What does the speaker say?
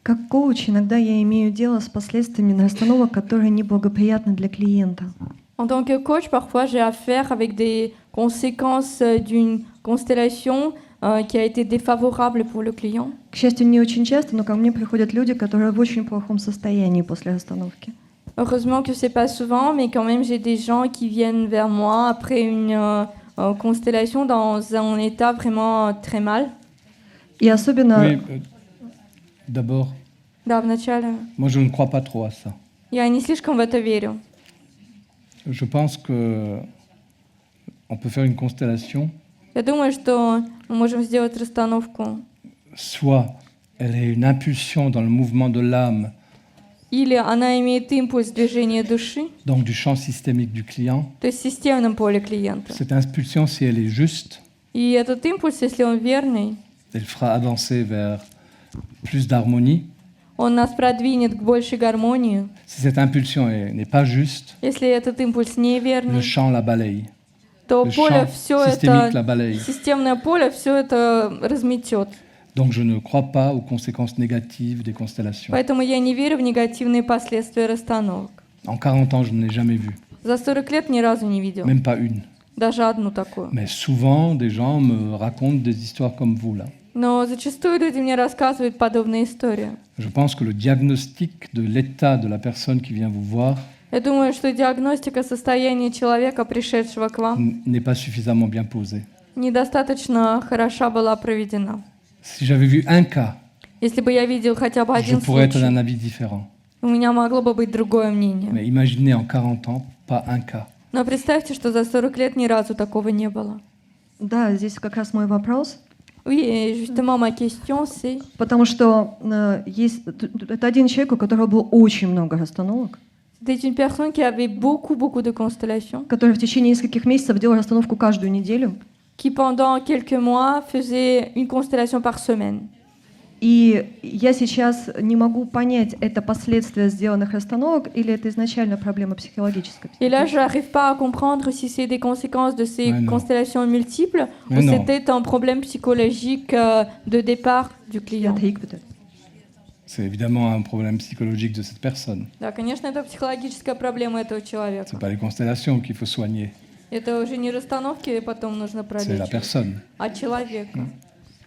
Как коуч иногда я имею дело с последствиями расстановок, которые неблагоприятны для клиента. En tant que coach, parfois j'ai affaire avec des conséquences d'une constellation qui a été défavorable pour le client. К счастью, не очень часто, но ко мне приходят люди, которые в очень плохом состоянии после расстановки. Heureusement que c'est pas souvent, mais quand même j'ai des gens qui viennent vers moi après une constellation dans un état vraiment très mal. И особенно Oui, d'abord, Да, вначале. moi je ne crois pas trop à ça. Я не слишком в это верю. Je pense que on peut faire une constellation, Я думаю, что мы можем сделать расстановку. soit elle est une impulsion dans le mouvement de l'âme, Или она имеет импульс движения души, donc du champ systémique du client. то есть в системном поле клиента. Cette impulsion, si elle est juste, И этот импульс, если он верный, elle fera avancer vers plus d'harmonie. он нас продвинет к большей гармонии. Si cette impulsion n'est pas juste, Если этот импульс le неверный, champ la balaye. то Le поле champ все systémique la это, balaye. системное поле все это разметет. Donc je ne crois pas aux conséquences négatives des constellations. Поэтому я не верю в негативные последствия расстановок. En 40 ans, je ne l'ai jamais vu, За 40 лет ни разу не видел. même pas une. Даже одну такую. Mais souvent, des gens me racontent des histoires comme vous, là. Но зачастую люди мне рассказывают подобные истории. Je pense que le diagnostic de l'état de la personne qui vient vous voir Я думаю, что диагностика состояния человека, пришедшего к вам, n'est pas suffisamment bien posée. недостаточно хороша была проведена. Si j'avais vu un cas, Если бы я видел хотя бы je один pourrais être d'un случай, avis différent. у меня могло бы быть другое мнение. Mais imaginez en 40 ans, pas un cas. Но представьте, что за 40 лет ни разу такого не было. да, здесь как раз мой вопрос, Oui, et justement, ma question, c'est... потому что это один человек, у которого было очень много расстановок, C'était une personne qui avait beaucoup de constellations, который в течение нескольких месяцев делал расстановку каждую неделю. qui pendant quelques mois faisait une constellation par semaine. И я сейчас не могу понять, это последствия сделанных расстановок или это изначально проблема психологическая. Et là, je n'arrive pas à comprendre si c'est des conséquences de ces Mais non. constellations multiples Mais ou non. c'était un problème psychologique de départ du client. Это Игбет. C'est évidemment un problème psychologique de cette personne. Да, конечно, это психологическая проблема этого Ce человека. n'est pas les constellations qu'il faut soigner, Это уже не расстановки потом нужно c'est la пролечивать, personne. а человека.